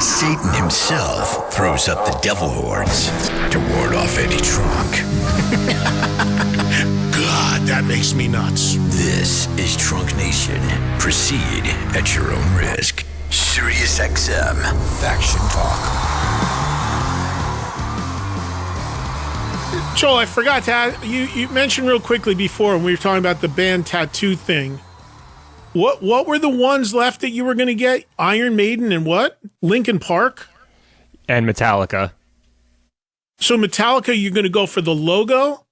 Satan himself throws up the devil horns to ward off Eddie Trunk. God, that makes me nuts. This is Trunk Nation. Proceed at your own risk. Sirius XM Faction Talk. Joel, I forgot to ask, you mentioned real quickly before when we were talking about the band tattoo thing. What were the ones left that you were going to get? Iron Maiden and what? Linkin Park? And Metallica. So Metallica, you're going to go for the logo?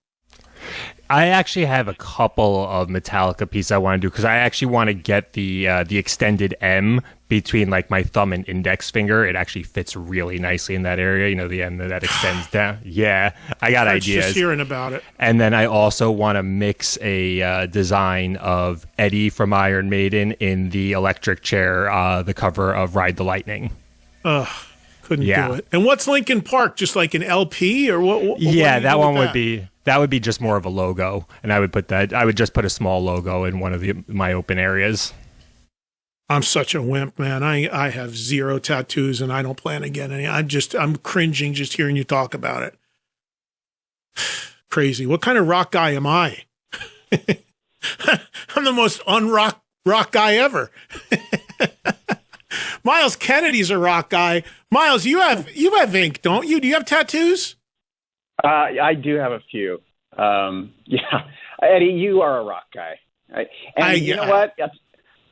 I actually have a couple of Metallica pieces I want to do because I actually want to get the extended M between like my thumb and index finger. It actually fits really nicely in that area. You know, the M that extends down. Yeah, I got ideas. Just hearing about it. And then I also want to mix a design of Eddie from Iron Maiden in the electric chair, the cover of Ride the Lightning. Ugh. Couldn't do it. And what's Linkin Park? Just like an LP or what yeah, that one would be just more of a logo, and I would just put a small logo in one of my open areas. I'm such a wimp, man. I have 0 tattoos and I don't plan to get any. I'm cringing just hearing you talk about it. Crazy. What kind of rock guy am I? I'm the most unrock rock guy ever. Myles Kennedy's a rock guy. Myles, you have ink, don't you? Do you have tattoos? I do have a few. Yeah, Eddie, you are a rock guy. You know what?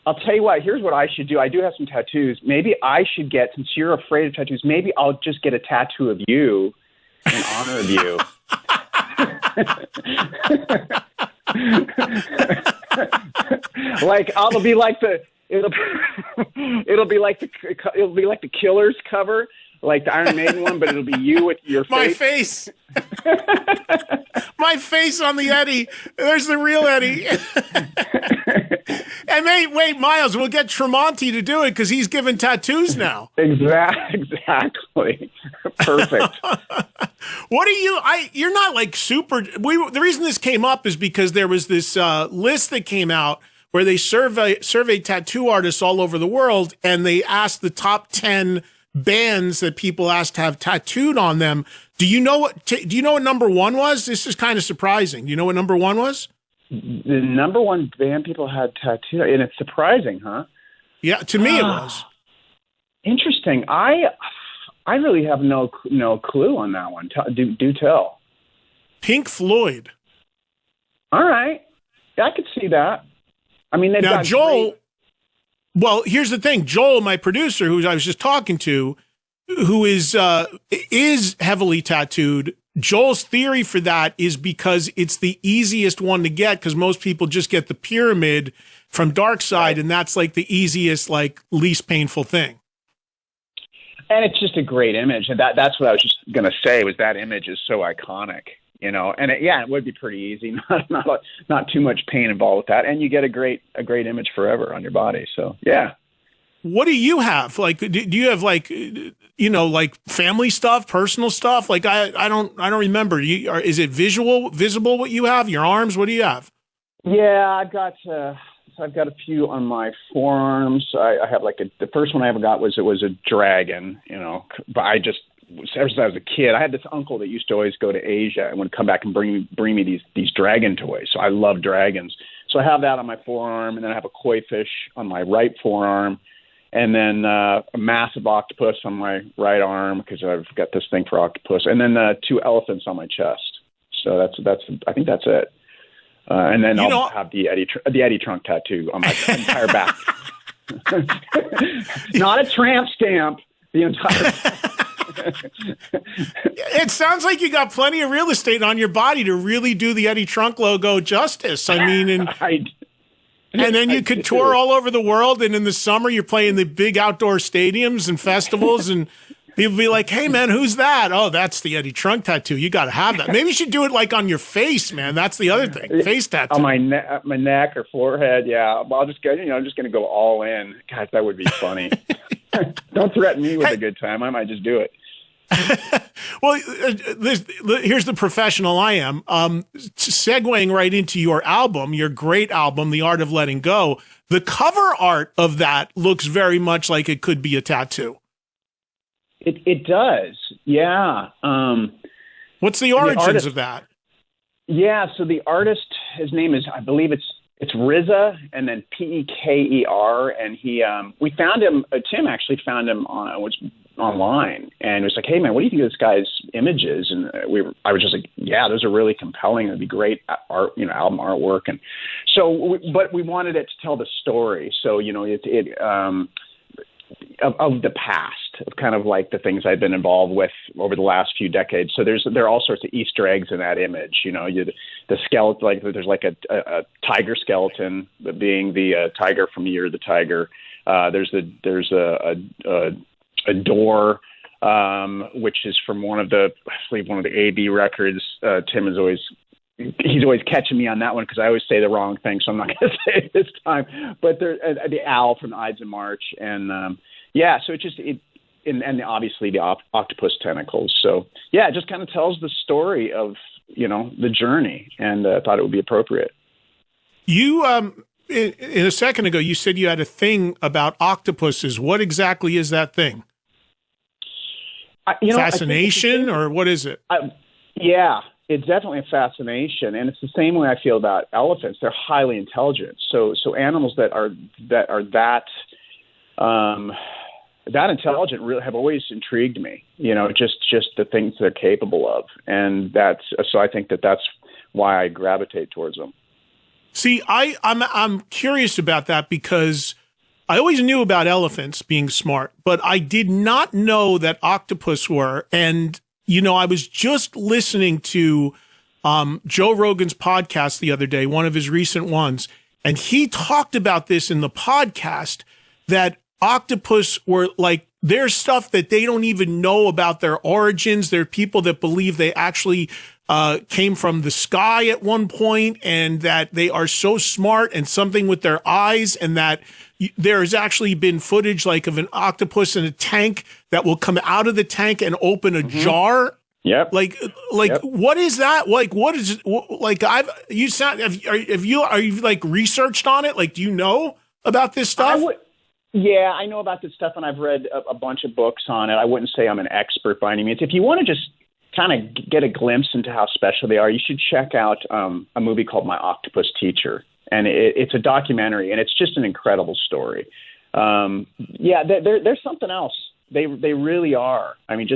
I'll tell you what. Here's what I should do. I do have some tattoos. Maybe I should get, since you're afraid of tattoos, maybe I'll just get a tattoo of you in honor of you. Like it'll be like the Killers cover, like the Iron Maiden one, but it'll be you with your face. My face. My face on the Eddie. There's the real Eddie. And wait, Myles, we'll get Tremonti to do it because he's given tattoos now. Exactly. Perfect. What are you? You're not like super. The reason this came up is because there was this list that came out where they surveyed tattoo artists all over the world, and they asked the top 10 bands that people asked to have tattooed on them. Do you know what number one was? This is kind of surprising. Do you know what number one was? The number one band people had tattooed, and it's surprising, huh? Yeah, to me it was. Interesting. I really have no clue on that one. Do tell. Pink Floyd. All right. Yeah, I could see that. I mean, now Joel. Well, here's the thing. Joel, my producer, who I was just talking to, who is heavily tattooed. Joel's theory for that is because it's the easiest one to get because most people just get the pyramid from Dark Side, and that's like the easiest, like least painful thing. And it's just a great image, and that's what I was just going to say. Was that image is so iconic, you know? And it would be pretty easy, not too much pain involved with that, and you get a great image forever on your body. So yeah. What do you have? Like, do you have like, like family stuff, personal stuff? Like, I don't remember. Is it visible what you have? Your arms? What do you have? Yeah, I've got a few on my forearms. I have the first one I ever got was a dragon, but ever since I was a kid, I had this uncle that used to always go to Asia and would come back and bring me these dragon toys. So I love dragons. So I have that on my forearm, and then I have a koi fish on my right forearm. And then a massive octopus on my right arm because I've got this thing for octopus, and then 2 elephants on my chest. So that's I think that's it. And then I'll have the Eddie Trunk tattoo on my entire back. Not a tramp stamp. The entire. It sounds like you got plenty of real estate on your body to really do the Eddie Trunk logo justice. I mean, and then you could tour all over the world, and in the summer you're playing the big outdoor stadiums and festivals, and people be like, "Hey man, who's that?" "Oh, that's the Eddie Trunk tattoo. You got to have that." Maybe you should do it like on your face, man. That's the other thing, face tattoo on my neck or forehead. Yeah, well, I'm just going to go all in. God, that would be funny. Don't threaten me with a good time. I might just do it. Well, here's the professional I am. Segueing right into your album, your great album, The Art of Letting Go. The cover art of that looks very much like it could be a tattoo. It does. Yeah. What's the origins of that? Yeah. So the artist, his name is, I believe it's RZA, and then Peker, and we found him. Tim actually found him online, and was like, "Hey man, what do you think of this guy's images?" And I was just like, "Yeah, those are really compelling. It'd be great art, album artwork." And so, but we wanted it to tell the story. So of the past, of kind of like the things I've been involved with over the last few decades. So there are all sorts of Easter eggs in that image. The skeleton, like there's like a tiger skeleton, being the tiger from Year of the Tiger. There's a door, which is from one of the AB records. Tim is he's always catching me on that one because I always say the wrong thing, so I'm not going to say it this time. But the owl from the Ides of March, and so and obviously the octopus tentacles. So yeah, it just kind of tells the story of the journey, and I thought it would be appropriate. You in a second ago, you said you had a thing about octopuses. What exactly is that thing? Fascination, or what is it? Yeah. It's definitely a fascination, and it's the same way I feel about elephants. They're highly intelligent. So animals that are that intelligent really have always intrigued me. Just the things they're capable of, and so I think that's why I gravitate towards them. See, I'm curious about that because I always knew about elephants being smart, but I did not know that octopus were. And I was just listening to Joe Rogan's podcast the other day, one of his recent ones, and he talked about this in the podcast, that octopus were like, there's stuff that they don't even know about their origins. There are people that believe they actually came from the sky at one point, and that they are so smart, and something with their eyes, and that there has actually been footage like of an octopus in a tank that will come out of the tank and open a jar. Yep. Yep. What is that? Like, what is like? Are you like researched on it? Like, do you know about this stuff? Yeah, I know about this stuff, and I've read a bunch of books on it. I wouldn't say I'm an expert by any means. If you want to just kind of get a glimpse into how special they are, you should check out a movie called My Octopus Teacher. And it's a documentary, and it's just an incredible story. There's something else. They really are. I mean,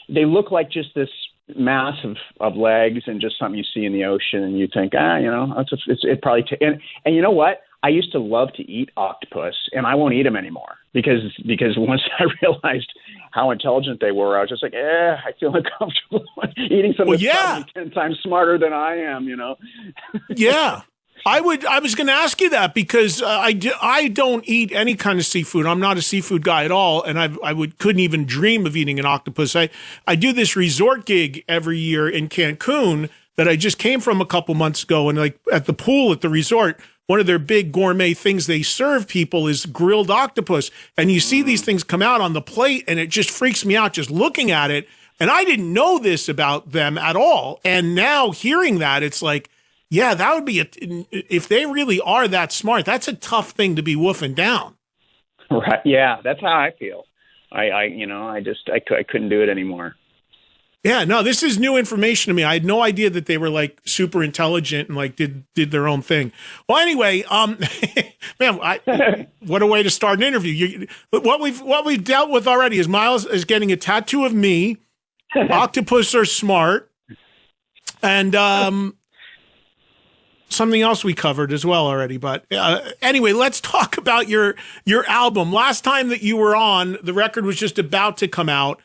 they look like just this mass of legs and just something you see in the ocean, and you think, it probably. And you know what? I used to love to eat octopus, and I won't eat them anymore because once I realized how intelligent they were, I was just like, I feel uncomfortable eating something that's probably 10 times smarter than I am. Yeah. I was going to ask you that because I don't eat any kind of seafood. I'm not a seafood guy at all, and couldn't even dream of eating an octopus. I do this resort gig every year in Cancun that I just came from a couple months ago, and like at the pool at the resort, one of their big gourmet things they serve people is grilled octopus, and you see these things come out on the plate, and it just freaks me out just looking at it. And I didn't know this about them at all, and now hearing that, it's like, yeah, that would be if they really are that smart, that's a tough thing to be woofing down. Right. Yeah, that's how I feel. I couldn't do it anymore. Yeah, no, this is new information to me. I had no idea that they were like super intelligent and like did their own thing. Well, anyway, man, what a way to start an interview. What we've dealt with already is Myles is getting a tattoo of me. Octopus are smart, and something else we covered as well already. But anyway, let's talk about your album. Last time that you were on, the record was just about to come out.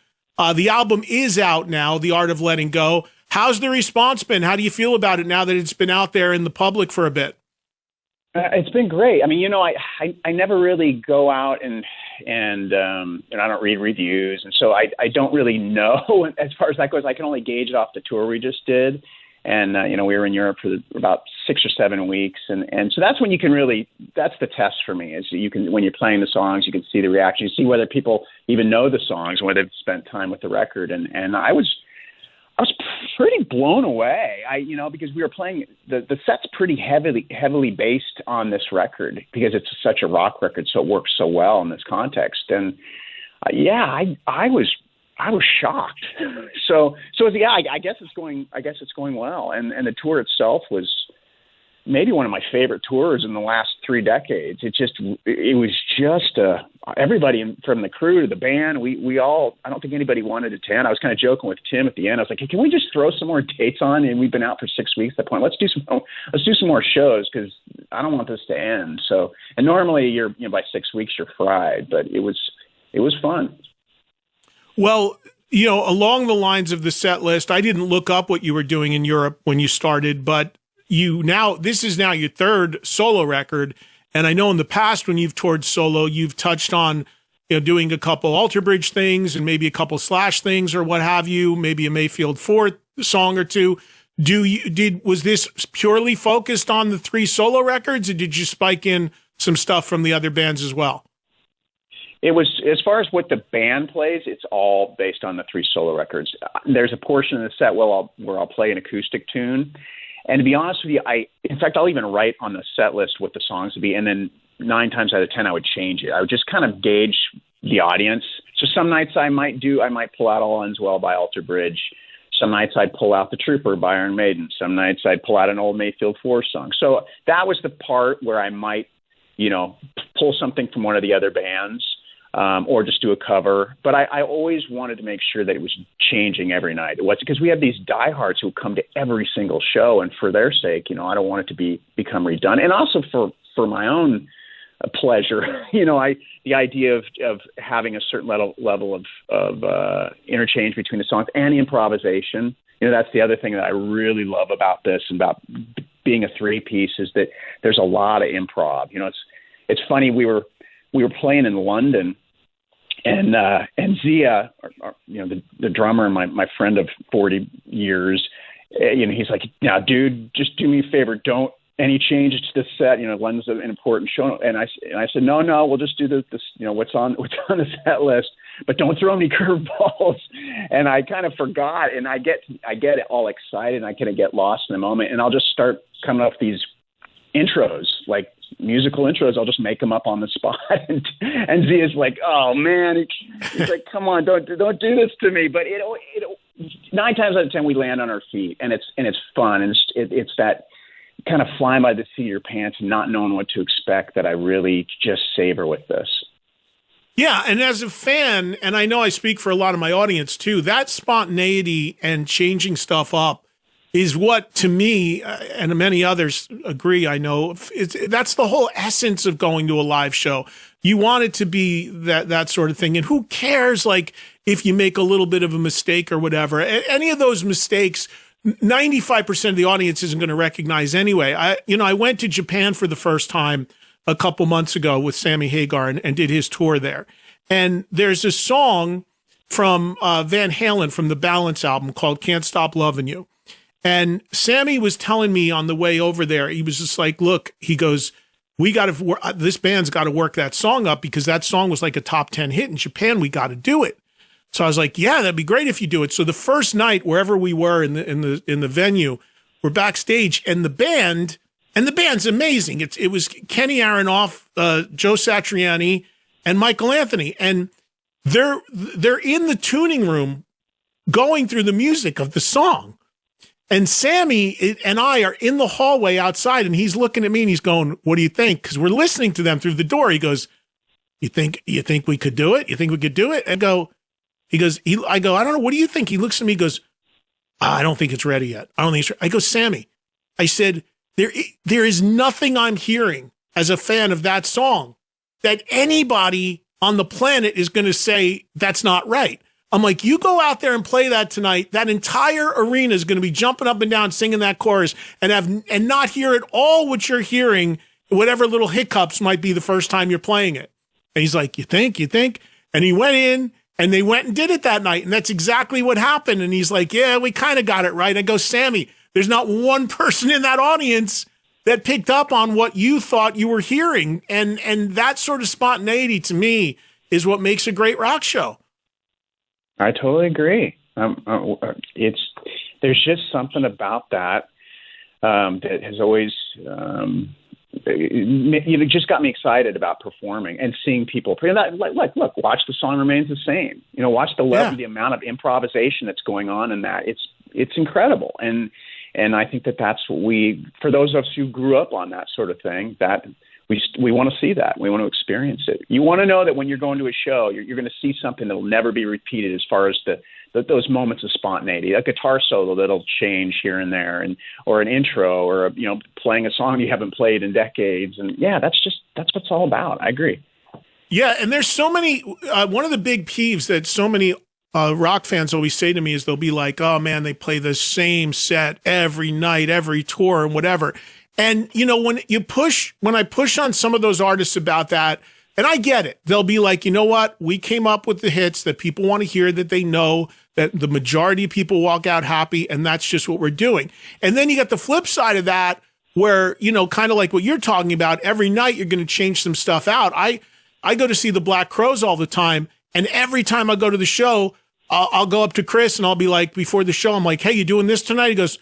The album is out now, The Art of Letting Go. How's the response been? How do you feel about it now that it's been out there in the public for a bit? It's been great. I mean, I never really go out and I don't read reviews, and so I don't really know as far as that goes. I can only gauge it off the tour we just did. And, we were in Europe for about 6 or 7 weeks. And so that's when you can really, that's the test for me, is when you're playing the songs, you can see the reaction, you see whether people even know the songs, whether they've spent time with the record. And I was pretty blown away, because we were playing, the set's pretty heavily based on this record because it's such a rock record. So it works so well in this context. And Yeah, I was shocked. So yeah, I guess it's going well, and the tour itself was maybe one of my favorite tours in the last 3 decades. It was just everybody from the crew to the band. We all, I don't think anybody wanted to attend. I was kind of joking with Tim at the end. I was like, hey, can we just throw some more dates on? And we've been out for 6 weeks at that point. Let's do some more shows, because I don't want this to end. So, and normally by 6 weeks you're fried, but it was fun. Well, along the lines of the set list, I didn't look up what you were doing in Europe when you started, but this is now your 3rd solo record. And I know in the past when you've toured solo, you've touched on, doing a couple Alter Bridge things and maybe a couple Slash things or what have you, maybe a Mayfield 4 song or two. Was this purely focused on the 3 solo records, or did you spike in some stuff from the other bands as well? It was, as far as what the band plays, it's all based on the 3 solo records. There's a portion of the set where I'll play an acoustic tune. And to be honest with you, in fact, I'll even write on the set list what the songs would be, and then 9 times out of 10 I would change it. I would just kind of gauge the audience. So some nights I might pull out All Ends Well by Alter Bridge. Some nights I'd pull out The Trooper by Iron Maiden. Some nights I'd pull out an old Mayfield 4 song. So that was the part where I might, pull something from one of the other bands. Or just do a cover. But I always wanted to make sure that it was changing every night. It was because we have these diehards who come to every single show, and for their sake, I don't want it to become redundant. And also for my own pleasure, the idea of having a certain level of interchange between the songs and improvisation. That's the other thing that I really love about this and about being a 3-piece is that there's a lot of improv. It's funny, we were playing in London, and Zia, the drummer and my friend of 40 years, he's like, now, dude, just do me a favor, don't any changes to the set. London's an important show, and I said, no, we'll just do this. What's on the set list, but don't throw any curveballs. And I kind of forgot, and I get all excited, and I kind of get lost in the moment, and I'll just start coming up with these intros, like musical intros. I'll just make them up on the spot, and Zia's like, "Oh man," he's like, "Come on, don't do this to me." But it 9 times out of 10 we land on our feet, and it's fun, and it's that kind of flying by the seat of your pants and not knowing what to expect that I really just savor with this. Yeah, and as a fan, and I know I speak for a lot of my audience too, that spontaneity and changing stuff up is what, to me, and many others agree, I know, that's the whole essence of going to a live show. You want it to be that sort of thing. And who cares, like, if you make a little bit of a mistake or whatever? Any of those mistakes, 95% of the audience isn't going to recognize anyway. I went to Japan for the first time a couple months ago with Sammy Hagar and did his tour there. And there's a song from Van Halen from the Balance album called Can't Stop Loving You. And Sammy was telling me on the way over there, he was just like, look, he goes, this band's got to work that song up because that song was like a top 10 hit in Japan. We got to do it. So I was like, yeah, that'd be great if you do it. So the first night, wherever we were in the venue, we're backstage, and the band's amazing. It was Kenny Aronoff, Joe Satriani, and Michael Anthony. And they're in the tuning room going through the music of the song. And Sammy and I are in the hallway outside, and he's looking at me and he's going, what do you think? Because we're listening to them through the door. He goes, you think we could do it? You think we could do it? I go, I don't know. What do you think? He looks at me, goes, I don't think it's ready yet. I don't think it's ready. I go, Sammy, I said, there is nothing I'm hearing as a fan of that song that anybody on the planet is going to say that's not right. I'm like, you go out there and play that tonight, that entire arena is going to be jumping up and down singing that chorus and not hear at all what you're hearing, whatever little hiccups might be the first time you're playing it. And he's like, you think? And he went in and they went and did it that night. And that's exactly what happened. And he's like, yeah, we kind of got it right. I go, Sammy, there's not one person in that audience that picked up on what you thought you were hearing. And that sort of spontaneity to me is what makes a great rock show. I totally agree. There's just something about that that has always you just got me excited about performing and seeing people. Look, watch the song remains the same. Watch the level, the amount of improvisation that's going on in that. It's incredible, and I think that's what for those of us who grew up on that sort of thing, that we want to see that. We want to experience it. You want to know that when you're going to a show, you're going to see something that will never be repeated as far as those moments of spontaneity, a guitar solo that'll change here and there, or an intro, or playing a song you haven't played in decades. And that's what it's all about. I agree. Yeah, and there's so many. One of the big peeves that so many rock fans always say to me is they'll be like, "Oh man, they play the same set every night, every tour, and whatever." And when I push on some of those artists about that, and I get it, they'll be like, "You know what? We came up with the hits that people want to hear, that they know, that the majority of people walk out happy, and that's just what we're doing." And then you got the flip side of that, where kind of like what you're talking about. Every night you're going to change some stuff out. I go to see the Black Crowes all the time, and every time I go to the show, I'll go up to Chris and I'll be like, before the show, I'm like, "Hey, you doing this tonight?" He goes,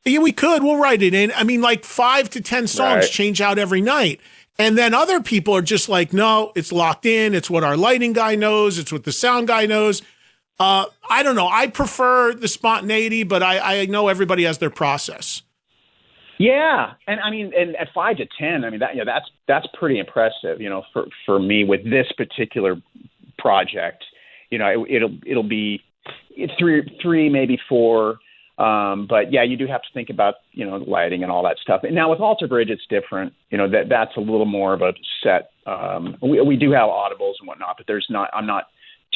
"Yeah, we could. We'll write it in." I mean, like 5 to 10 songs change out every night. And then other people are just like, "No, it's locked in. It's what our lighting guy knows. It's what the sound guy knows." I don't know. I prefer the spontaneity, but I know everybody has their process. Yeah, and I mean, and at 5 to 10, I mean that's pretty impressive. For me with this particular project, it'll be three, maybe 4. But you do have to think about, lighting and all that stuff. And now with Alter Bridge, it's different. That's a little more of a set. We do have audibles and whatnot, but I'm not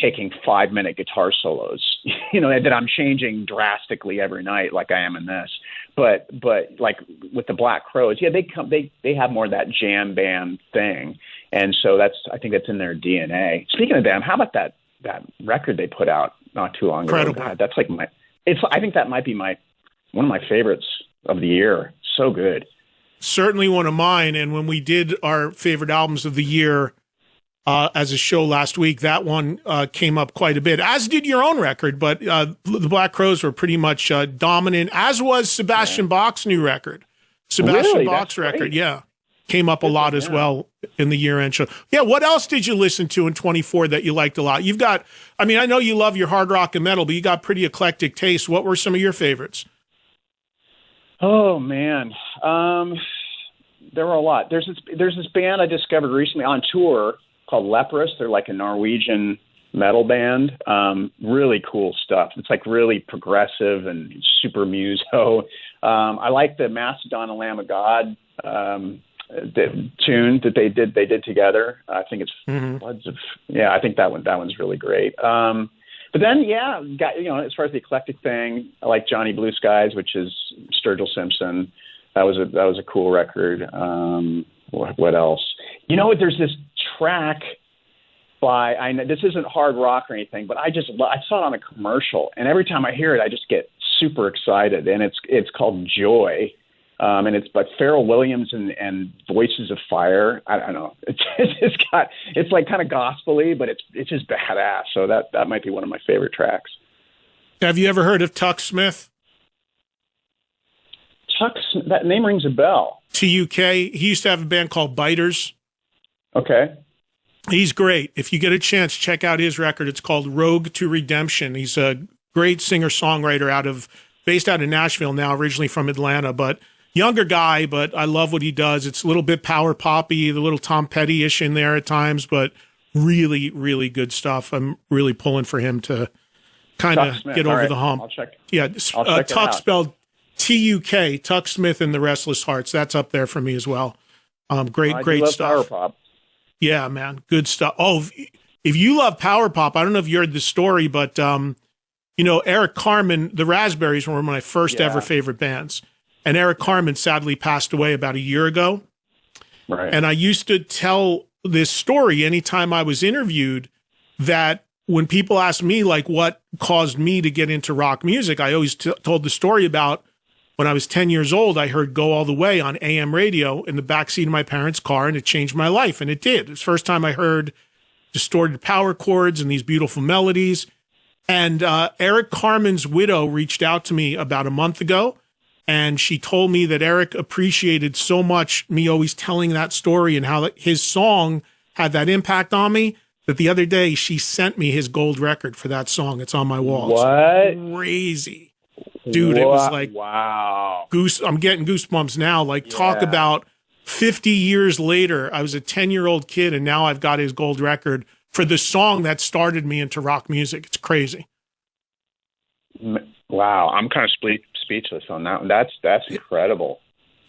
taking 5-minute guitar solos, that I'm changing drastically every night like I am in this. But like with the Black Crowes, they have more of that jam band thing. And so I think that's in their DNA. Speaking of them, how about that record they put out not too long ago? God, that's like I think that might be one of my favorites of the year. So good. Certainly one of mine. And when we did our favorite albums of the year as a show last week, that one came up quite a bit, as did your own record. But the Black Crowes were pretty much dominant, as was Sebastian Bach's new record. Sebastian Bach's record, came up a lot as well in the year-end show. Yeah, what else did you listen to in 24 that you liked a lot? You've got, I know you love your hard rock and metal, but you got pretty eclectic taste. What were some of your favorites? Oh, man. There were a lot. There's this band I discovered recently on tour called Leprous. They're like a Norwegian metal band. Really cool stuff. It's like really progressive and super muso. I like the Mastodon and Lamb of God the tune that they did together. I think it's Floods of, I think that one's really great. But then as far as the eclectic thing, I like Johnny Blue Skies, which is Sturgill Simpson. That was a cool record. What else? There's this track by, I know this isn't hard rock or anything, but I saw it on a commercial, and every time I hear it I just get super excited, and it's called Joy. And it's by Pharrell Williams and Voices of Fire. I don't know. It's like kind of gospel-y, but it's just badass. So that might be one of my favorite tracks. Have you ever heard of Tuck Smith? That name rings a bell. T-U-K. He used to have a band called Biters. Okay. He's great. If you get a chance, check out his record. It's called Road to Redemption. He's a great singer-songwriter based out of Nashville now, originally from Atlanta, but younger guy, but I love what he does. It's a little bit power poppy, a little Tom Petty-ish in there at times, but really, really good stuff. I'm really pulling for him to kind of get over the hump. I'll check. Yeah, Tuck spelled T-U-K, Tuck Smith and the Restless Hearts. That's up there for me as well. Great stuff. Power pop. Yeah, man, good stuff. Oh, if you love power pop, I don't know if you heard the story, but Eric Carmen, the Raspberries were one of my first ever favorite bands. And Eric Carmen sadly passed away about a year ago. Right. And I used to tell this story anytime I was interviewed, that when people asked me like what caused me to get into rock music, I always told the story about when I was 10 years old, I heard Go All the Way on AM radio in the backseat of my parents' car, and it changed my life. And it did. It was the first time I heard distorted power chords and these beautiful melodies. And Eric Carmen's widow reached out to me about a month ago, And she told me that Eric appreciated so much me always telling that story and how his song had that impact on me, that the other day she sent me his gold record for that song. It's on my wall. What? It's crazy. Dude, it was like, wow. I'm getting goosebumps now. Like, talk about 50 years later, I was a 10-year-old kid, and now I've got his gold record for the song that started me into rock music. It's crazy. Wow. I'm kind of speechless on that one. That's incredible.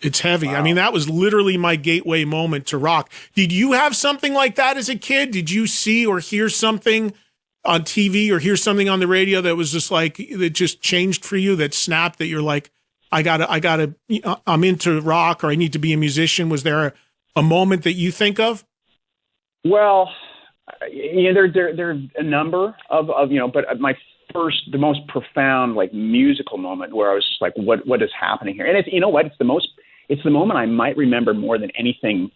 It's heavy. Wow. I mean, that was literally my gateway moment to rock. Did you have something like that as a kid? Did you see or hear something on TV or hear something on the radio that was just like, that just changed for you, that snapped, that you're like, I'm into rock, or I need to be a musician? Was there a moment that you think of? Well, there are a number of, but the most profound, like, musical moment where I was just like, what is happening here? And it's, it's the moment I might remember more than anything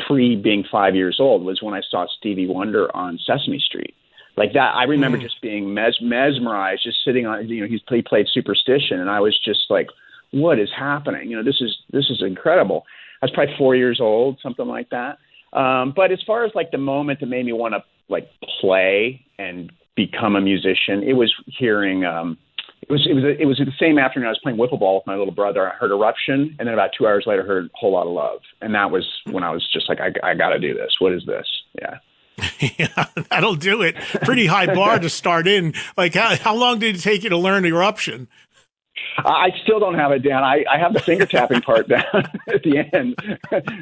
pre being 5 years old, was when I saw Stevie Wonder on Sesame Street. Like that, I remember just being mesmerized, just sitting on, he played Superstition, and I was just like, what is happening? This is incredible. I was probably 4 years old, something like that. But as far as like the moment that made me want to like play and become a musician, it was hearing, it was the same afternoon I was playing wiffle ball with my little brother. I heard Eruption, and then about 2 hours later, I heard Whole Lot of Love. And that was when I was just like, I got to do this. What is this? Yeah. Yeah, that'll do it. Pretty high bar to start in. Like, how long did it take you to learn Eruption? I still don't have it down. I have the finger tapping part down at the end,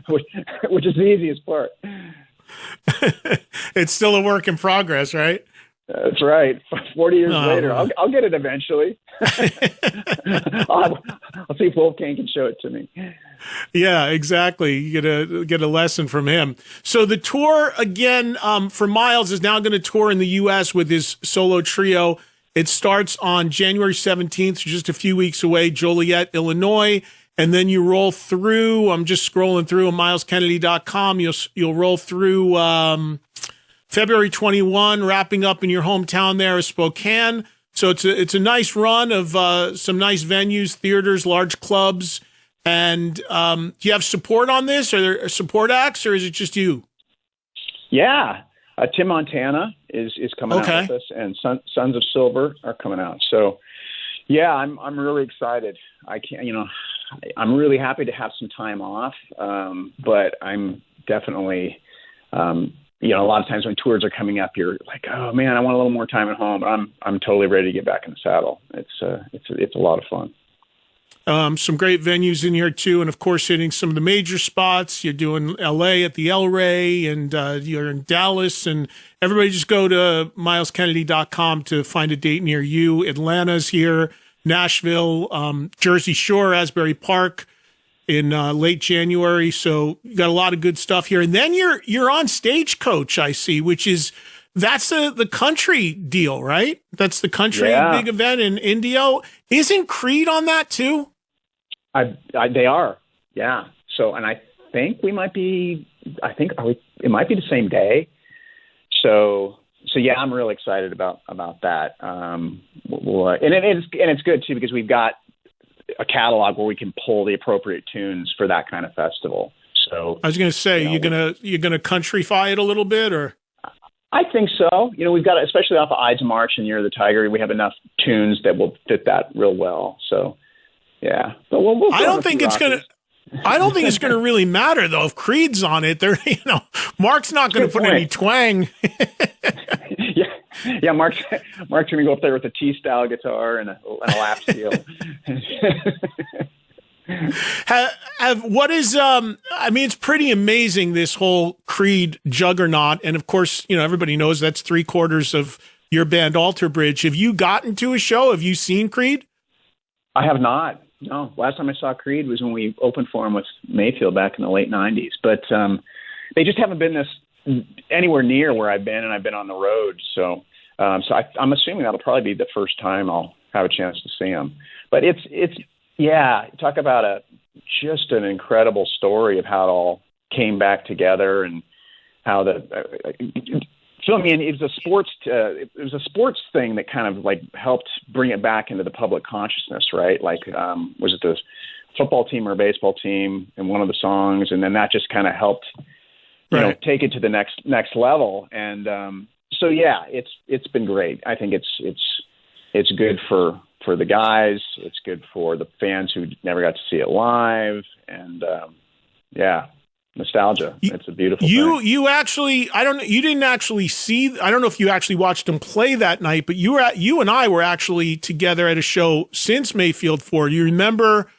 which is the easiest part. It's still a work in progress, right? That's right. 40 years later, I'll get it eventually. I'll see if Wolfgang can show it to me. Yeah, exactly. You get a lesson from him. So the tour again for Myles is now going to tour in the U.S. with his solo trio. It starts on January 17th, just a few weeks away, Joliet, Illinois. And then you roll through, I'm just scrolling through on MylesKennedy.com. You'll roll through February 21, wrapping up in your hometown there of Spokane. So it's a nice run of some nice venues, theaters, large clubs. And do you have support on this? Are there support acts, or is it just you? Yeah. Tim Montana is coming out with us, and Sons of Silver are coming out. So, yeah, I'm really excited. I'm really happy to have some time off, but I'm definitely, a lot of times when tours are coming up, you're like, oh man, I want a little more time at home. I'm totally ready to get back in the saddle. It's a lot of fun. Some great venues in here too, and of course hitting some of the major spots. You're doing LA at the El Rey, and you're in Dallas, and everybody just go to MylesKennedy.com to find a date near you. Atlanta's here, Nashville, Jersey Shore, Asbury Park in late January. So you got a lot of good stuff here. And then you're on Stagecoach, I see, that's the country deal, right? That's the country big event in Indio. Isn't Creed on that too? They are, yeah. So, and I think it might be the same day. So yeah, I'm really excited about that. And it's good too, because we've got a catalog where we can pull the appropriate tunes for that kind of festival. So I was going to say, you're gonna countryfy it a little bit, or? I think so. We've got, especially off of Ides of March and Year of the Tiger, we have enough tunes that will fit that real well. So, yeah. But we'll I don't think it's going to really matter though if Creed's on it. Mark's not going to put any twang. Yeah. Mark's going to go up there with a T-style guitar and a lap steel. It's pretty amazing, this whole Creed juggernaut. And of course, everybody knows that's 3/4 of your band Alter Bridge. Have you gotten to a show? Have you seen Creed? I have not. No. Last time I saw Creed was when we opened for him with Mayfield back in the late 90s. But they just haven't been anywhere near where I've been, and I've been on the road. So I'm assuming that'll probably be the first time I'll have a chance to see him. But yeah, talk about just an incredible story of how it all came back together, and how So I mean, it was a sports thing that kind of like helped bring it back into the public consciousness, right? Like, was it the football team or baseball team in one of the songs, and then that just kind of helped, you know, take it to the next level. And so yeah, it's been great. I think it's good for the guys. It's good for the fans who never got to see it live, and yeah. Nostalgia. It's a beautiful thing. You actually, you didn't actually see, I don't know if you actually watched them play that night, but you and I were actually together at a show since Mayfield 4. You remember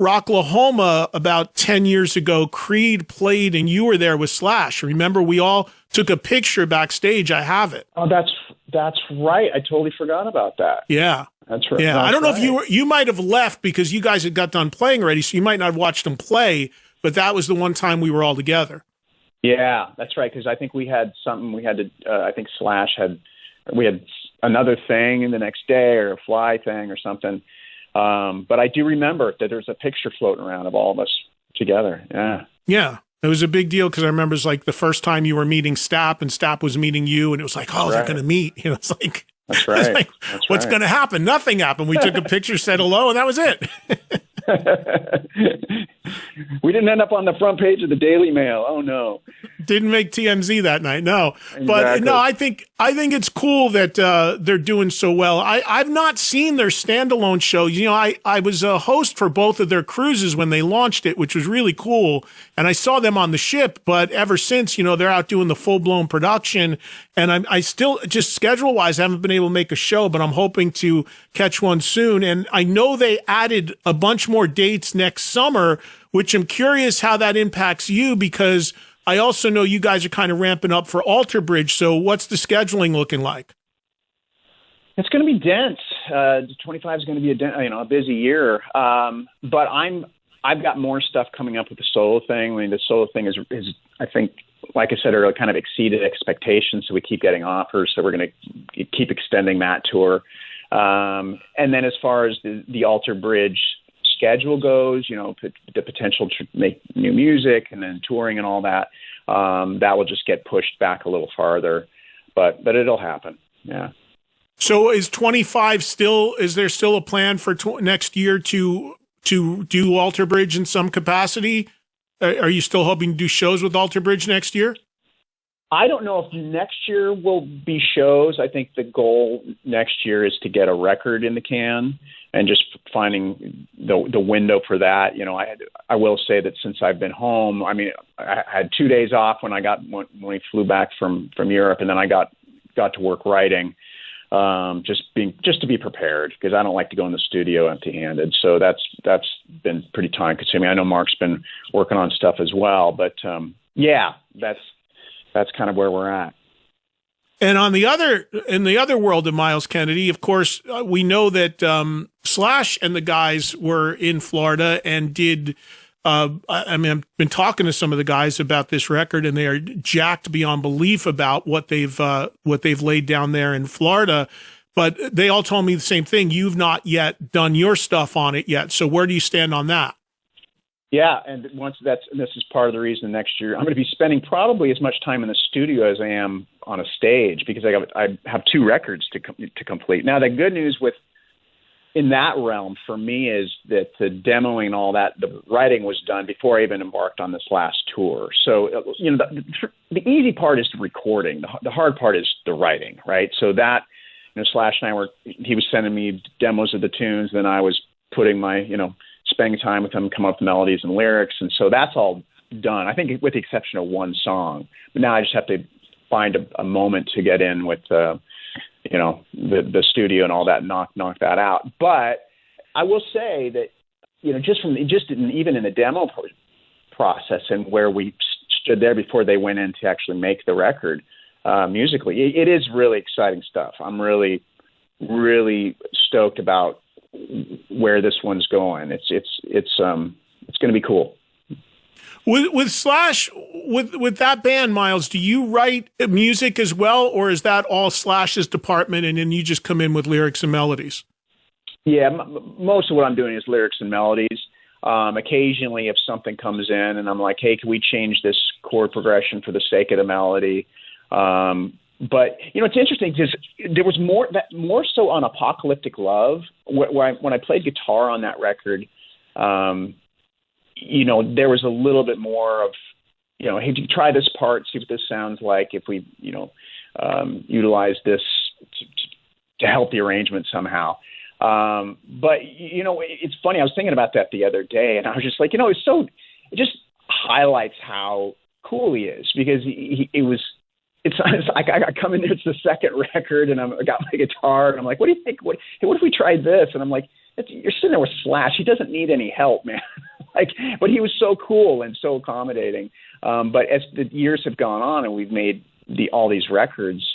Rocklahoma about 10 years ago, Creed played and you were there with Slash. Remember, we all took a picture backstage. I have it. Oh, that's right. I totally forgot about that. Yeah. That's right. Yeah. That's I don't know if you might have left because you guys had got done playing already, so you might not have watched them play. But that was the one time we were all together. Yeah, that's right. Because I think we had something we had to. I think Slash we had another thing the next day, or a fly thing, or something. But I do remember that there's a picture floating around of all of us together. Yeah. Yeah. It was a big deal because I remember it was like the first time you were meeting Stapp and Stapp was meeting you, and it was like, oh, they're going to meet. You know, it's like, that's right. Like, what's going to happen? Nothing happened. We took a picture, said hello, and that was it. We didn't end up on the front page of the Daily Mail. Oh no, didn't make TMZ that night. No, exactly. But no, I think it's cool that they're doing so well. I've not seen their standalone show. You know, I was a host for both of their cruises when they launched it, which was really cool. And I saw them on the ship, but ever since, you know, they're out doing the full blown production. And I still, just schedule wise, haven't been able to make a show, but I'm hoping to catch one soon. And I know they added a bunch more dates next summer, which I'm curious how that impacts you, because I also know you guys are kind of ramping up for Alter Bridge. So what's the scheduling looking like? It's going to be dense. 25 is going to be a busy year. But I've got more stuff coming up with the solo thing. I mean, the solo thing is I think, like I said earlier, kind of exceeded expectations. So we keep getting offers. So we're going to keep extending that tour. And then as far as the Alter Bridge schedule goes, you know, the potential to make new music and then touring and all that, that will just get pushed back a little farther, but it'll happen. Yeah. So is 25 is there still a plan for next year to do Alter Bridge in some capacity? Are you still hoping to do shows with Alter Bridge next year? I don't know if next year will be shows. I think the goal next year is to get a record in the can and just finding the window for that. You know, I will say that since I've been home, I mean, I had 2 days off when we flew back from Europe, and then I got to work writing, just to be prepared, because I don't like to go in the studio empty-handed. So that's been pretty time consuming. I know Mark's been working on stuff as well, but yeah, that's kind of where we're at. And in the other world of Myles Kennedy, of course, we know that Slash and the guys were in Florida and did. I mean, I've been talking to some of the guys about this record, and they are jacked beyond belief about what they've laid down there in Florida. But they all told me the same thing. You've not yet done your stuff on it yet. So where do you stand on that? Yeah, and this is part of the reason next year I'm going to be spending probably as much time in the studio as I am on a stage, because I have 2 records to complete. Now, the good news in that realm for me is that the demoing and all that, the writing was done before I even embarked on this last tour. So, you know, the easy part is the recording. The hard part is the writing, right? So that, you know, Slash and he was sending me demos of the tunes, then I was putting my, you know, spending time with him, come up with melodies and lyrics. And so that's all done, I think, with the exception of one song. But now I just have to find a moment to get in with, you know, the studio and all that, knock that out. But I will say that, you know, even in the demo process and where we stood there before they went in to actually make the record, musically, it is really exciting stuff. I'm really, really stoked about where this one's going. It's going to be cool. With Slash, with that band, Myles, do you write music as well, or is that all Slash's department and then you just come in with lyrics and melodies? Yeah, most of what I'm doing is lyrics and melodies. Occasionally, if something comes in and I'm like, hey, can we change this chord progression for the sake of the melody? But it's interesting because there was more so on Apocalyptic Love when I played guitar on that record. There was a little bit more of, hey, try this part, see what this sounds like if we, utilize this to help the arrangement somehow. But it's funny. I was thinking about that the other day, and I was just like, it just highlights how cool he is, because it's like I come in there, it's the second record, and I got my guitar, and I'm like, what do you think? What if we tried this? And I'm like, you're sitting there with Slash. He doesn't need any help, man. But he was so cool and so accommodating. But as the years have gone on and we've made all these records,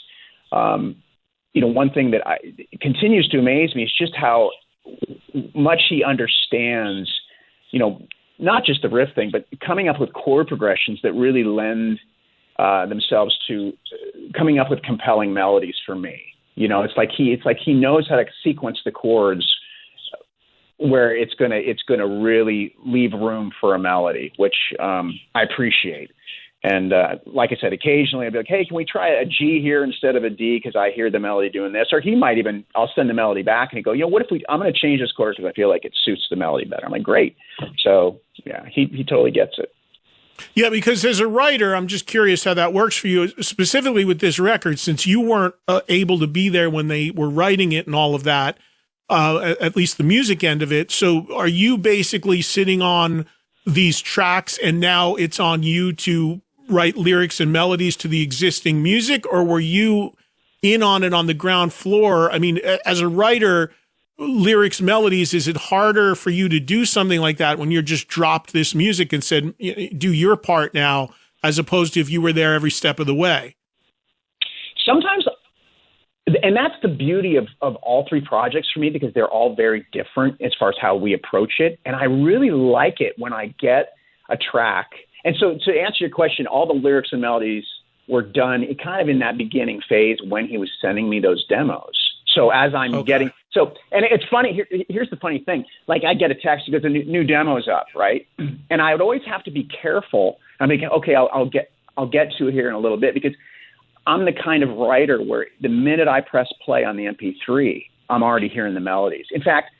one thing that continues to amaze me is just how much he understands, not just the riff thing, but coming up with chord progressions that really lend themselves to coming up with compelling melodies for me. It's like he knows how to sequence the chords where it's gonna really leave room for a melody, which I appreciate. And like I said, occasionally I'll be like, hey, can we try a G here instead of a D because I hear the melody doing this? Or he might even, I'll send the melody back and he go, what if I'm going to change this chord because I feel like it suits the melody better. I'm like, great. So yeah, he totally gets it. Yeah, because as a writer, I'm just curious how that works for you, specifically with this record, since you weren't able to be there when they were writing it and all of that, at least the music end of it. So are you basically sitting on these tracks and now it's on you to write lyrics and melodies to the existing music, or were you in on it on the ground floor? I mean, as a writer, lyrics, melodies, is it harder for you to do something like that when you're just dropped this music and said, do your part now, as opposed to if you were there every step of the way? Sometimes, and that's the beauty of all three projects for me, because they're all very different as far as how we approach it. And I really like it when I get a track. And so to answer your question, all the lyrics and melodies were done kind of in that beginning phase when he was sending me those demos. So as I'm and it's funny, here's the funny thing. Like I get a text, he goes, the new demo's up, right? And I would always have to be careful. I'm thinking, okay, I'll get to it here in a little bit, because I'm the kind of writer where the minute I press play on the MP3, I'm already hearing the melodies. In fact,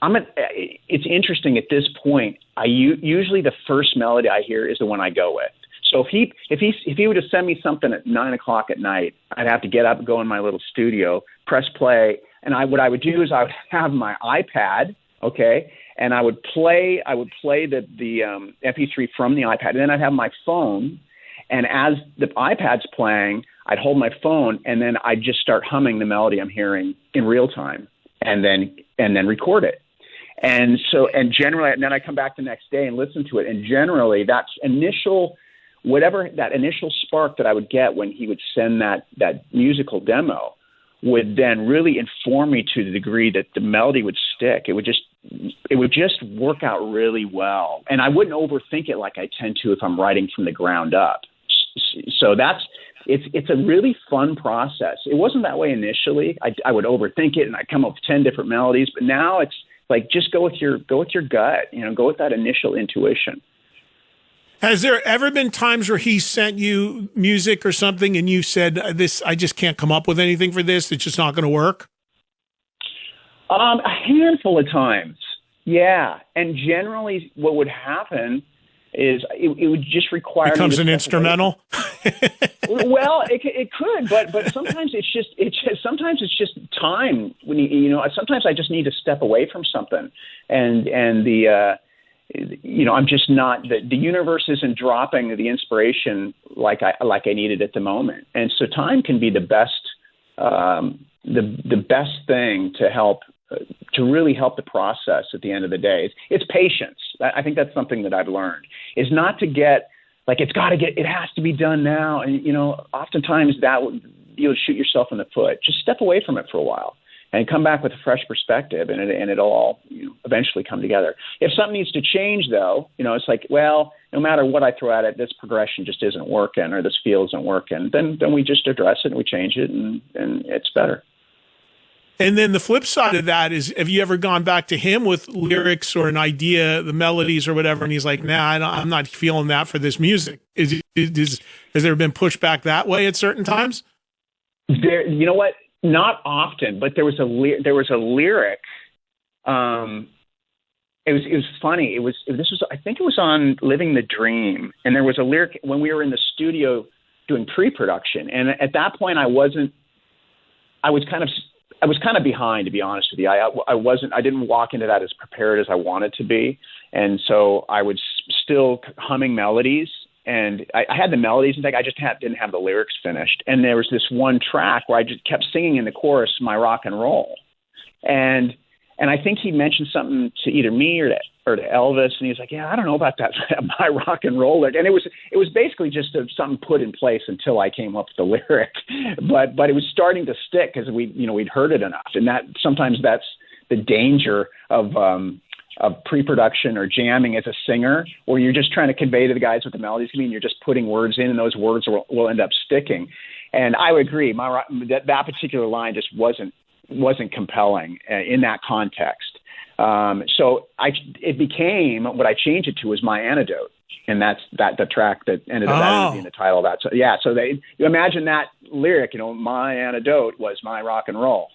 it's interesting at this point. Usually the first melody I hear is the one I go with. So if he were to send me something at 9:00 at night, I'd have to get up and go in my little studio, press play, and what I would do is I would have my iPad, okay, and I would play the MP3 from the iPad, and then I'd have my phone, and as the iPad's playing, I'd hold my phone, and then I'd just start humming the melody I'm hearing in real time, and then record it. And generally, and then I come back the next day and listen to it. And generally, that initial spark that I would get when he would send that musical demo would then really inform me to the degree that the melody would stick. It would just work out really well. And I wouldn't overthink it like I tend to if I'm writing from the ground up. So it's a really fun process. It wasn't that way initially. I would overthink it and I'd come up with 10 different melodies, but now it's like, just go with your gut, go with that initial intuition. Has there ever been times where he sent you music or something and you said, I just can't come up with anything for this, it's just not going to work? A handful of times. Yeah. And generally what would happen is it would just require becomes an instrumental. Well, it could, but sometimes it's just time when sometimes I just need to step away from something, and I'm just not, the universe isn't dropping the inspiration like I needed at the moment, and so time can be the best thing to really help the process at the end of the day. It's patience. I think that's something that I've learned, is not to get like, it has to be done now. And, oftentimes you'll shoot yourself in the foot. Just step away from it for a while and come back with a fresh perspective, and it'll all eventually come together. If something needs to change, though, it's like, well, no matter what I throw at it, this progression just isn't working, or this feel isn't working, then we just address it and we change it, and it's better. And then the flip side of that is, have you ever gone back to him with lyrics or an idea, the melodies or whatever, and he's like, nah, I'm not feeling that for this music? Has there been pushback that way at certain times? There, you know what? Not often, but there was a lyric. It was funny. I think it was on Living the Dream, and there was a lyric when we were in the studio doing pre-production, and at that point I was kind of behind, to be honest with you. I didn't walk into that as prepared as I wanted to be, and so I was still humming melodies, and I had the melodies. In fact, I just didn't have the lyrics finished. And there was this one track where I just kept singing in the chorus, "My rock and roll," and I think he mentioned something to either me or to Elvis, and he was like, "Yeah, I don't know about that "My rock and roll." And it was basically just something put in place until I came up with the lyric, but it was starting to stick because we'd heard it enough, and sometimes that's the danger of pre-production or jamming as a singer, where you're just trying to convey to the guys what the melodies mean. You're just putting words in, and those words will end up sticking. And I would agree, that particular line just wasn't compelling in that context. So it became, what I changed it to was "My Antidote," and that's the track that ended up being the title of that. So yeah, so you imagine that lyric, "My antidote" was my rock and roll.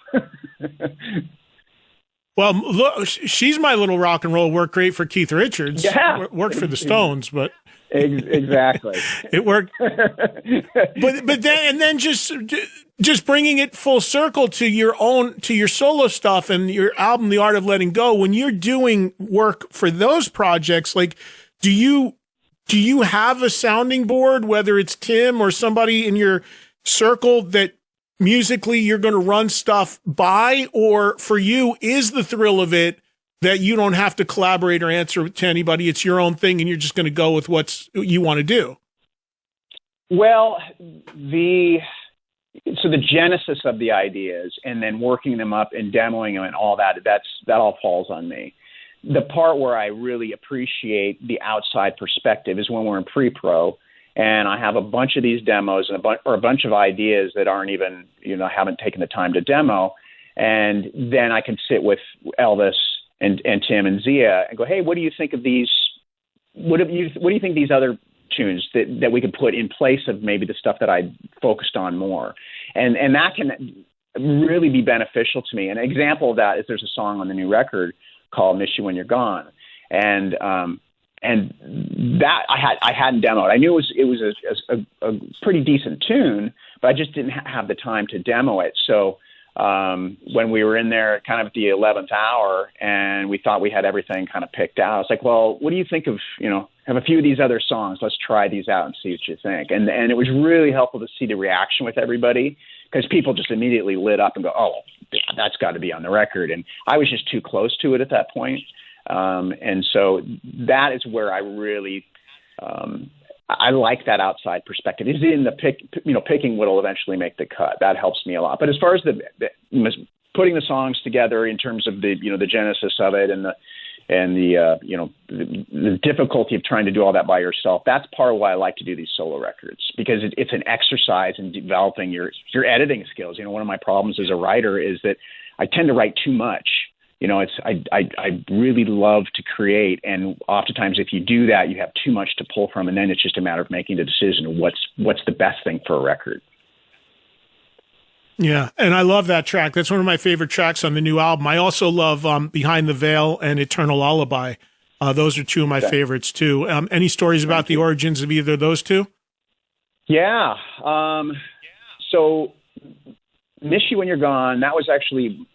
Well, look, "She's My Little Rock and Roll" worked great for Keith Richards. Yeah, worked for the Stones, but exactly, it worked. But then just bringing it full circle to your solo stuff and your album, "The Art of Letting Go." When you're doing work for those projects, like, do you have a sounding board, whether it's Tim or somebody in your circle that musically you're going to run stuff by, or for you is the thrill of it that you don't have to collaborate or answer to anybody? It's your own thing and you're just going to go with what you want to do. Well, the genesis of the ideas and then working them up and demoing them and all that all falls on me. The part where I really appreciate the outside perspective is when we're in pre-pro and I have a bunch of these demos and a bunch of ideas that aren't even, haven't taken the time to demo. And then I can sit with Elvis and Tim and Zia and go, "Hey, what do you think of these? What do you think these other tunes that we could put in place of maybe the stuff that I focused on more?" And that can really be beneficial to me. An example of that is there's a song on the new record called "Miss You When You're Gone," and that I hadn't demoed. I knew it was a pretty decent tune, but I just didn't have the time to demo it. So when we were in there kind of at the 11th hour and we thought we had everything kind of picked out, I was like, "Well, what do you think of, have a few of these other songs. Let's try these out and see what you think." And it was really helpful to see the reaction with everybody, because people just immediately lit up and go, "Oh, yeah, that's got to be on the record." And I was just too close to it at that point. And so that is where I really, I like that outside perspective. Is in the picking what will eventually make the cut. That helps me a lot. But as far as the putting the songs together in terms of the genesis of it and the difficulty of trying to do all that by yourself, that's part of why I like to do these solo records, because it's an exercise in developing your editing skills. One of my problems as a writer is that I tend to write too much. I really love to create, and oftentimes if you do that, you have too much to pull from, and then it's just a matter of making the decision of what's the best thing for a record. Yeah, and I love that track. That's one of my favorite tracks on the new album. I also love "Behind the Veil" and "Eternal Lullaby." Those are two of my favorites too. Any stories about the origins of either of those two? Yeah. So "Miss You When You're Gone," that was actually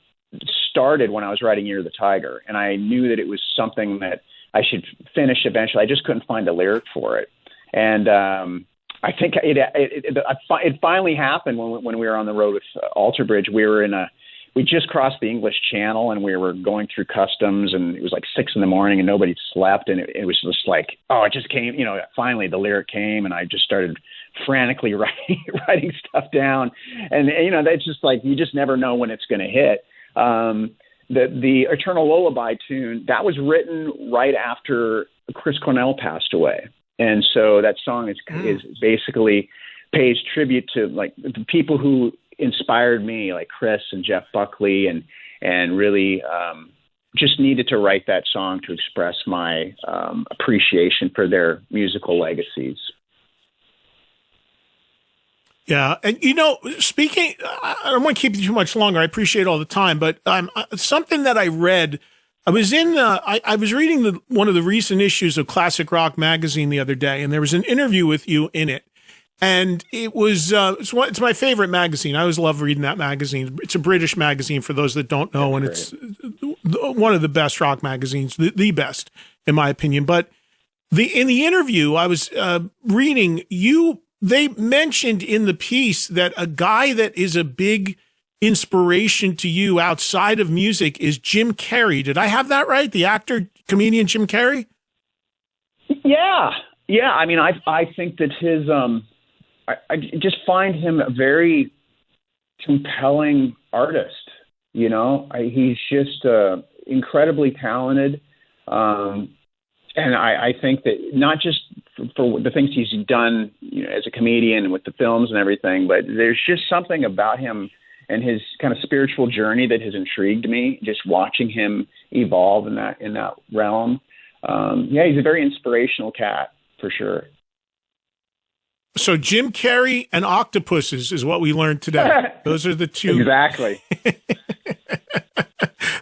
started when I was writing "Year of the Tiger," and I knew that it was something that I should finish eventually. I just couldn't find a lyric for it, and I think it finally happened when we were on the road with Alter Bridge. We just crossed the English Channel, and we were going through customs, and it was like 6 a.m. and nobody slept, and it was just like, it just came. Finally the lyric came, and I just started frantically writing stuff down, and that's just like, you just never know when it's going to hit. The Eternal Lullaby tune, that was written right after Chris Cornell passed away. And so that song is basically pays tribute to like the people who inspired me, like Chris and Jeff Buckley, and really just needed to write that song to express my appreciation for their musical legacies. Yeah. And, speaking, I don't want to keep you too much longer. I appreciate all the time, but something that I read, I was I was reading one of the recent issues of Classic Rock magazine the other day, and there was an interview with you in it. And it was, it's my favorite magazine. I always love reading that magazine. It's a British magazine for those that don't know, and it's one of the best rock magazines, the best, in my opinion. But in the interview I was reading, they mentioned in the piece that a guy that is a big inspiration to you outside of music is Jim Carrey. Did I have that right? The actor, comedian Jim Carrey? Yeah. Yeah. I mean, I think that his, I just find him a very compelling artist. He's just incredibly talented. And I think that not just for the things he's done, as a comedian with the films and everything, but there's just something about him and his kind of spiritual journey that has intrigued me. Just watching him evolve in that realm. He's a very inspirational cat for sure. So Jim Carrey and octopuses is what we learned today. Those are the two. Exactly.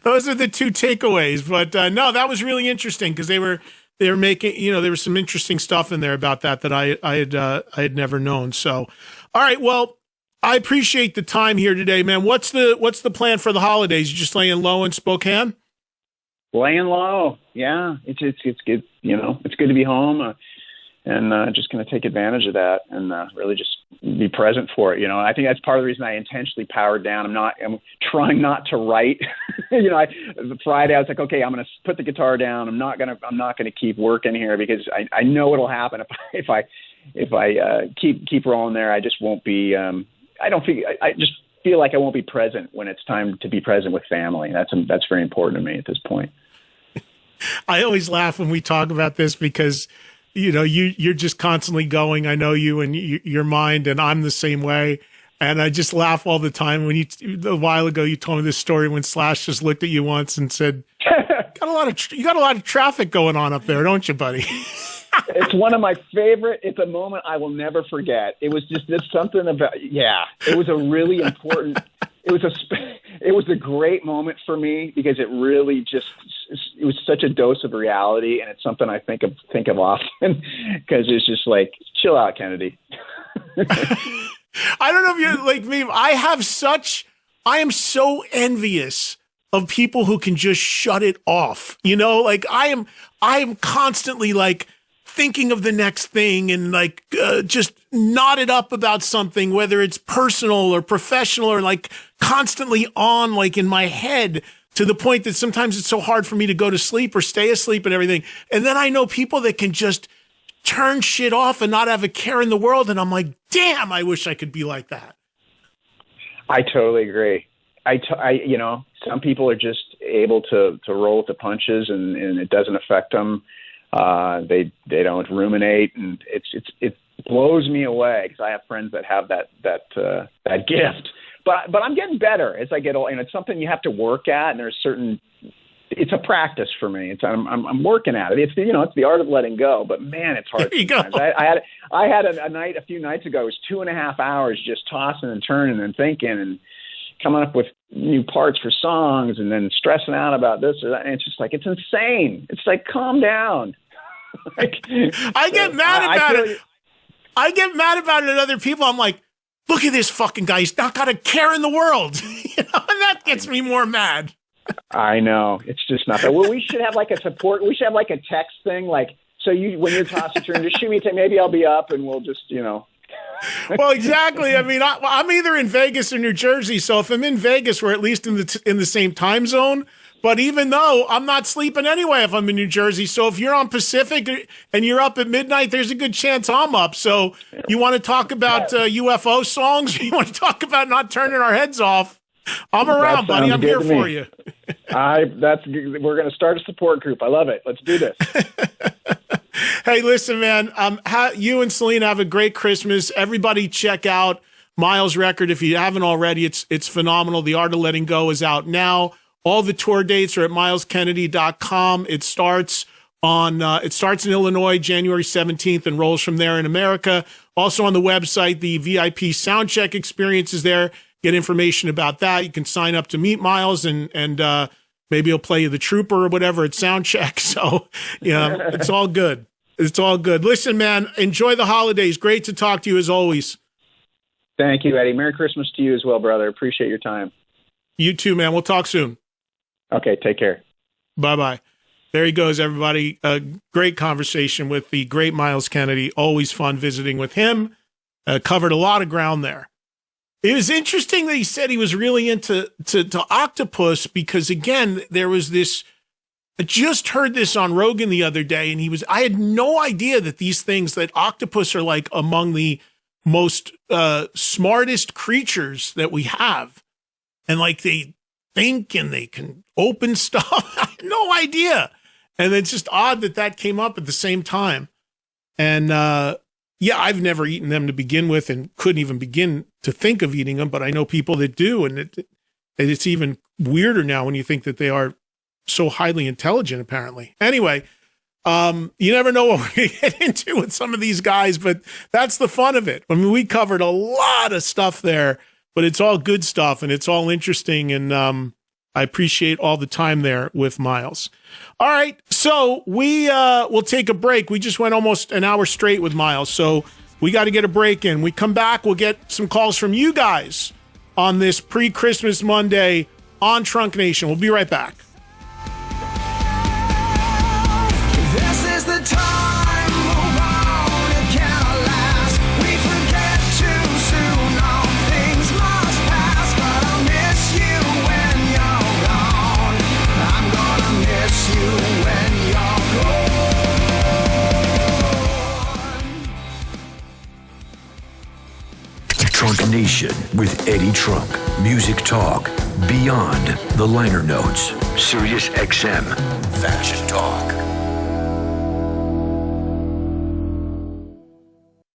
Those are the two takeaways. But no, that was really interesting because they were making, there was some interesting stuff in there about that I had never known. So, all right, well, I appreciate the time here today, man. What's the plan for the holidays? You just laying low in Spokane? Laying low, yeah. It's good. It's good to be home, and just going to take advantage of that and really just be present for it. I think that's part of the reason I intentionally powered down. I'm trying not to write. Friday I was like, okay, I'm going to put the guitar down. I'm not going to keep working here because I know what'll happen if I keep rolling there. I just won't be. I just feel like I won't be present when it's time to be present with family. That's very important to me at this point. I always laugh when we talk about this because you're just constantly going. I know you and your mind, and I'm the same way. And I just laugh all the time. When a while ago, you told me this story when Slash just looked at you once and said, you got a lot of traffic going on up there, don't you, buddy? It's one of my favorite. It's a moment I will never forget. It was just something about, it was a really important, it was a great moment for me because it really it was such a dose of reality. And it's something I think of often because it's just like, chill out, Kennedy. I don't know if you're like me. I am so envious of people who can just shut it off. Like I am constantly like thinking of the next thing and like just knotted up about something, whether it's personal or professional or like constantly on like in my head to the point that sometimes it's so hard for me to go to sleep or stay asleep and everything. And then I know people that can just turn shit off and not have a care in the world. And I'm like, damn, I wish I could be like that. I totally agree. Some people are just able to roll with the punches and it doesn't affect them. They don't ruminate, and it blows me away because I have friends that have that gift. But I'm getting better as I get old, and it's something you have to work at. And it's a practice for me. I'm working at it. It's the art of letting go. But man, it's hard. There you go. I had a night a few nights ago. It was 2.5 hours just tossing and turning and thinking and coming up with new parts for songs and then stressing out about this or that. And it's just like, it's insane. It's like, calm down. I get mad about it. I get mad about it at other people. I'm like, look at this fucking guy. He's not got a care in the world. And that gets me more mad. I know. It's just not that. Well, we should have like a support. We should have like a text thing. Like, so when you're tossing, just shoot me a text. Maybe I'll be up and we'll just, Well, exactly. I mean, I'm either in Vegas or New Jersey. So if I'm in Vegas, we're at least in the same time zone. But even though I'm not sleeping anyway if I'm in New Jersey. So if you're on Pacific and you're up at midnight, there's a good chance I'm up. So you want to talk about UFO songs? You want to talk about not turning our heads off? I'm around, buddy. I'm here for you. We're going to start a support group. I love it. Let's do this. Hey, listen, man, you and Selena have a great Christmas. Everybody check out Myles' record. If you haven't already, it's phenomenal. The Art of Letting Go is out now. All the tour dates are at MylesKennedy.com. It starts on it starts in Illinois January 17th and rolls from there in America. Also on the website, the VIP soundcheck experience is there. Get information about that. You can sign up to meet Myles and maybe he'll play you the Trooper or whatever at soundcheck. So, it's all good. It's all good. Listen, man, enjoy the holidays. Great to talk to you as always. Thank you, Eddie. Merry Christmas to you as well, brother. Appreciate your time. You too, man. We'll talk soon. Okay, take care. Bye-bye. There he goes, everybody. A great conversation with the great Myles Kennedy. Always fun visiting with him. Covered a lot of ground there. It was interesting that he said he was really into octopus because, again, there was this. I just heard this on Rogan the other day, and I had no idea that these things, that octopus are like among the most smartest creatures that we have. And like they think and they can open stuff. I had no idea. And it's just odd that came up at the same time. And yeah, I've never eaten them to begin with and couldn't even begin to think of eating them, but I know people that do. And it's even weirder now when you think that they are so highly intelligent, apparently. Anyway, you never know what we get into with some of these guys, but that's the fun of it. I mean, we covered a lot of stuff there, but it's all good stuff and it's all interesting. And I appreciate all the time there with Myles. All right, so we will take a break. We just went almost an hour straight with Myles, so we got to get a break in. We come back, we'll get some calls from you guys on this pre-Christmas Monday on Trunk Nation. We'll be right back. This is the time, move on, it cannot last. We forget too soon, all things must pass. But I'll miss you when you're gone. I'm gonna miss you when you're gone. Trunk Nation with Eddie Trunk. Music talk beyond the liner notes. Sirius XM Faction Talk.